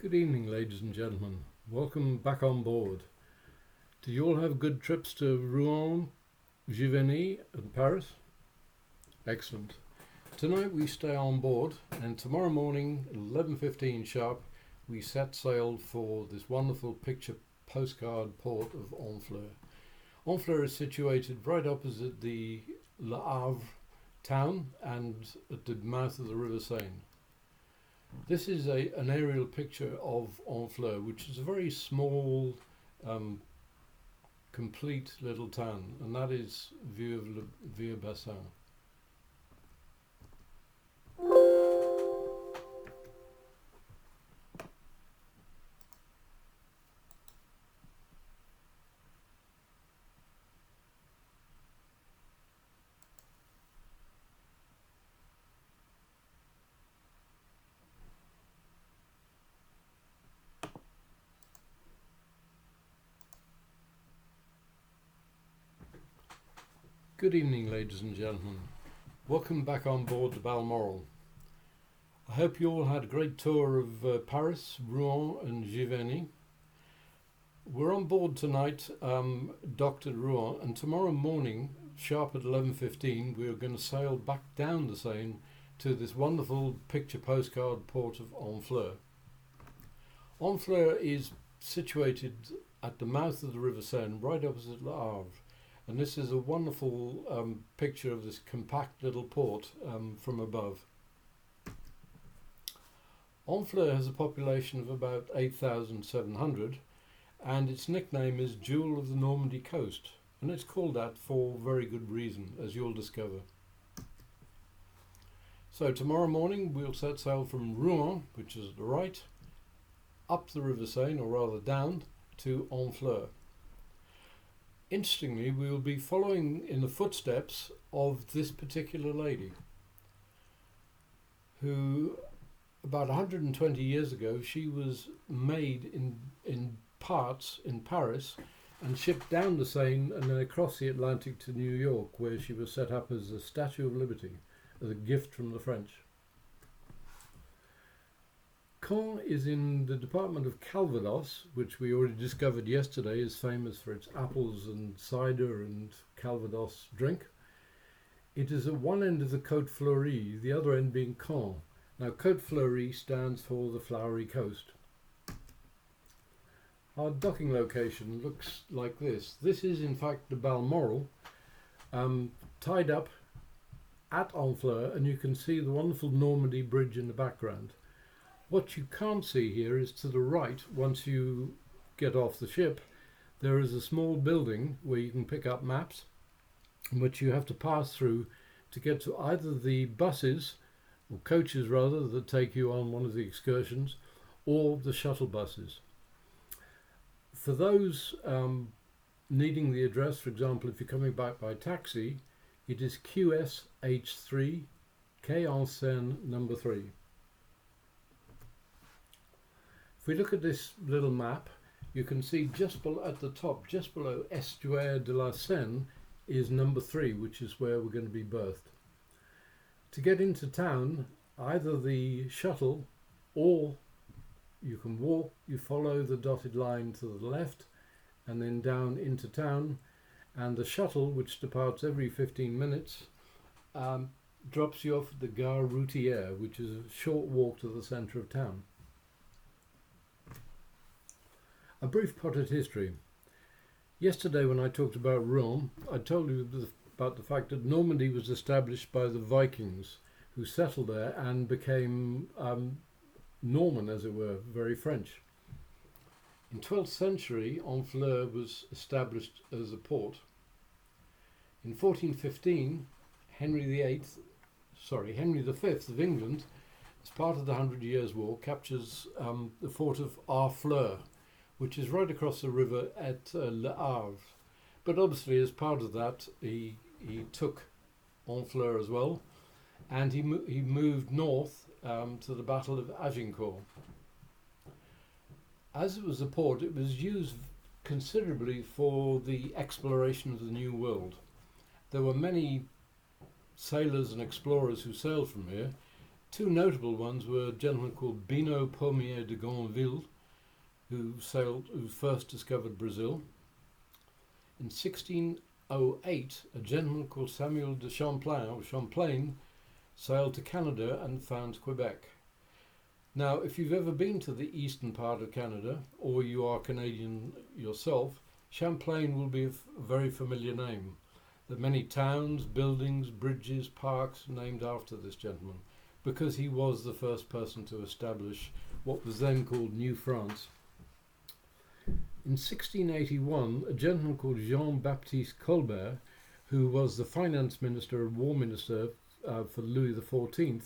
Good evening, ladies and gentlemen. Welcome back on board. Did you all have good trips to Rouen, Giverny and Paris? Excellent. Tonight we stay on board, and tomorrow morning at 11:15 sharp we set sail for this wonderful picture postcard port of Honfleur. Honfleur is situated right opposite the Le Havre town and at the mouth of the River Seine. This is an aerial picture of Honfleur, which is a very small, complete little town, and that is view of Le Vieux Bassin. Good evening, ladies and gentlemen. Welcome back on board the Balmoral. I hope you all had a great tour of Paris, Rouen and Giverny. We're on board tonight, docked at Rouen, and tomorrow morning, sharp at 11:15, we're going to sail back down the Seine to this wonderful picture postcard port of Honfleur. Honfleur is situated at the mouth of the River Seine, right opposite Le Havre. And this is a wonderful picture of this compact little port from above. Honfleur has a population of about 8,700, and its nickname is Jewel of the Normandy Coast, and it's called that for very good reason, as you'll discover. So tomorrow morning we'll set sail from Rouen, which is at the right, up the River Seine, or rather down, to Honfleur. Interestingly, we will be following in the footsteps of this particular lady who, about 120 years ago, she was made in parts in Paris and shipped down the Seine and then across the Atlantic to New York, where she was set up as a Statue of Liberty, as a gift from the French. Caen is in the department of Calvados, which we already discovered yesterday is famous for its apples and cider and Calvados drink. It is at one end of the Côte Fleurie, the other end being Caen. Now, Côte Fleurie stands for the flowery coast. Our docking location looks like this. This is in fact the Balmoral, tied up at Honfleur, and you can see the wonderful Normandy Bridge in the background. What you can't see here is to the right, once you get off the ship, there is a small building where you can pick up maps, which you have to pass through to get to either the buses, or coaches rather, that take you on one of the excursions, or the shuttle buses. For those needing the address, for example, if you're coming back by taxi, it is QSH3, Quai en Seine number 3. If we look at this little map, you can see just at the top, just below Estuaire de la Seine, is number 3, which is where we're going to be berthed. To get into town, either the shuttle or you can walk, you follow the dotted line to the left and then down into town, and the shuttle, which departs every 15 minutes, drops you off at the Gare Routière, which is a short walk to the centre of town. A brief potted history. Yesterday when I talked about Rouen, I told you about the fact that Normandy was established by the Vikings who settled there and became Norman, as it were, very French. In 12th century, Honfleur was established as a port. In 1415, Henry V of England, as part of the 100 Years' War, captures the fort of Harfleur, which is right across the river at Le Havre. But obviously, as part of that, he took Honfleur as well, and he moved north to the Battle of Agincourt. As it was a port, it was used considerably for the exploration of the New World. There were many sailors and explorers who sailed from here, Two notable ones were a gentleman called Bino Pommier de Gonville, who first discovered Brazil. In 1608, a gentleman called Samuel de Champlain sailed to Canada and found Quebec. Now, if you've ever been to the eastern part of Canada, or you are Canadian yourself, Champlain will be a very familiar name. There are many towns, buildings, bridges, parks named after this gentleman, because he was the first person to establish what was then called New France. In 1681, a gentleman called Jean-Baptiste Colbert, who was the finance minister and war minister for Louis XIV,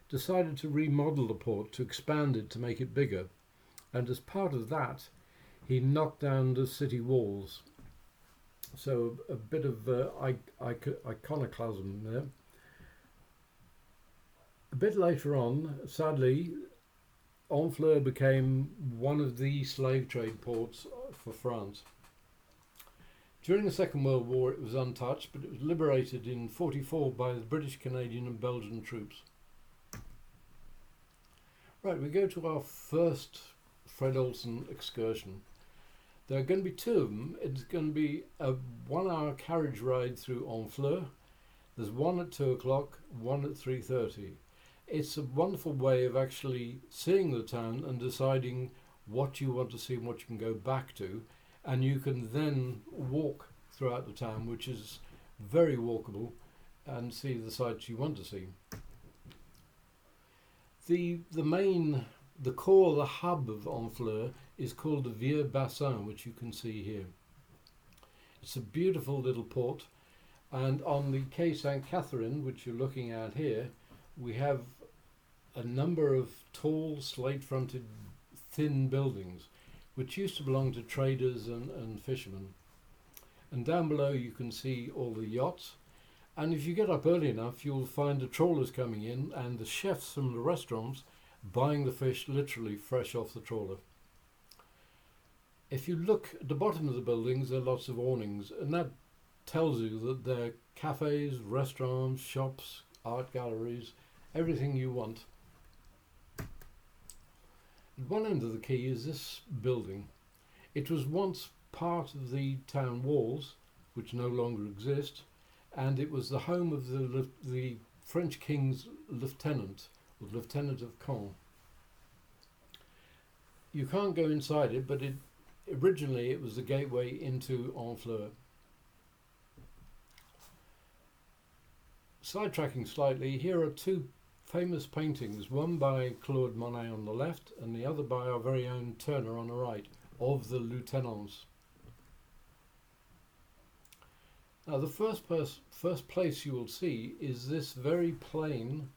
decided to remodel the port, to expand it, to make it bigger. And as part of that, he knocked down the city walls. So a bit of iconoclasm there. A bit later on, sadly, Honfleur became one of the slave trade ports for France. During the Second World War it was untouched, but it was liberated in 1944 by the British, Canadian and Belgian troops. Right, we go to our first Fred Olsen excursion. There are going to be two of them. It's going to be a 1 hour carriage ride through Honfleur. There's one at 2 o'clock, one at 3:30. It's a wonderful way of actually seeing the town and deciding what you want to see and what you can go back to. And you can then walk throughout the town, which is very walkable, and see the sights you want to see. The core, the hub of Honfleur is called the Vieux Bassin, which you can see here. It's a beautiful little port, and on the Quai St. Catherine, which you're looking at here, we have a number of tall, slate-fronted, thin buildings, which used to belong to traders and fishermen. And down below you can see all the yachts. And if you get up early enough, you'll find the trawlers coming in and the chefs from the restaurants buying the fish literally fresh off the trawler. If you look at the bottom of the buildings, there are lots of awnings, and that tells you that they're cafes, restaurants, shops, art galleries, everything you want. At one end of the quay is this building. It was once part of the town walls, which no longer exist, and it was the home of the French king's lieutenant, or Lieutenant of Caen. You can't go inside it, but originally it was the gateway into Honfleur. Sidetracking slightly, here are two famous paintings, one by Claude Monet on the left and the other by our very own Turner on the right, of the lieutenants. Now the first place you will see is this very plain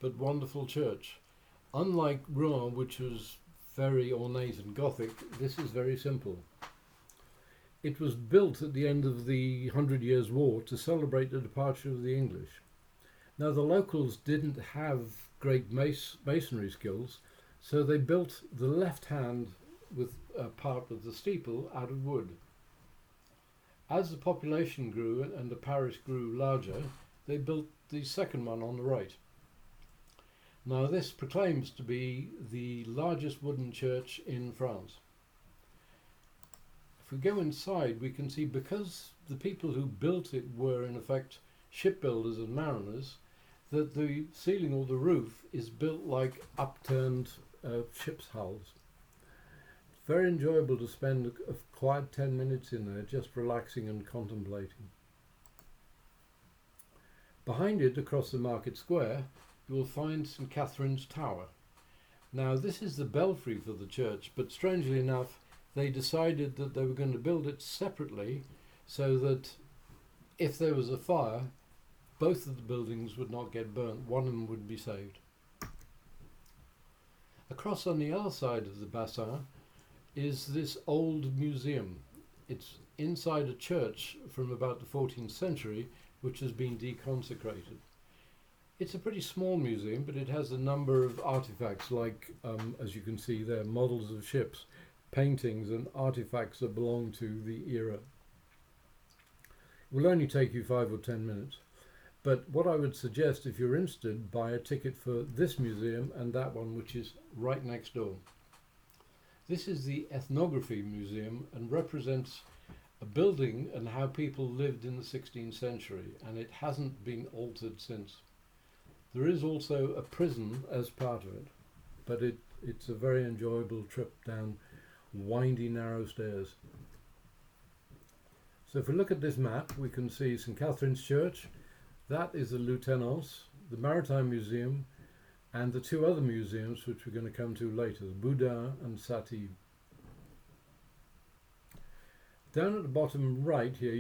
but wonderful church. Unlike Rouen, which was very ornate and Gothic, this is very simple. It was built at the end of the 100 Years' War to celebrate the departure of the English. Now the locals didn't have great masonry skills, so they built the left hand with a part of the steeple out of wood. As the population grew and the parish grew larger, they built the second one on the right. Now this proclaims to be the largest wooden church in France. If we go inside, we can see, because the people who built it were in effect shipbuilders and mariners, that the ceiling or the roof is built like upturned ship's hulls. It's very enjoyable to spend a quiet 10 minutes in there just relaxing and contemplating. Behind it, across the market square, you will find St. Catherine's Tower. Now this is the belfry for the church, but strangely enough they decided that they were going to build it separately so that if there was a fire, both of the buildings would not get burnt, one of them would be saved. Across on the other side of the bassin is this old museum. It's inside a church from about the 14th century, which has been deconsecrated. It's a pretty small museum, but it has a number of artifacts like, as you can see there, models of ships, paintings and artifacts that belong to the era. It will only take you 5 or 10 minutes. But what I would suggest, if you're interested, buy a ticket for this museum and that one, which is right next door. This is the Ethnography Museum and represents a building and how people lived in the 16th century, and it hasn't been altered since. There is also a prison as part of it, but it's a very enjoyable trip down windy, narrow stairs. So if we look at this map, we can see St Catherine's Church. That is the Lieutenance, the Maritime Museum, and the two other museums which we're going to come to later, the Boudin and Sati. Down at the bottom right here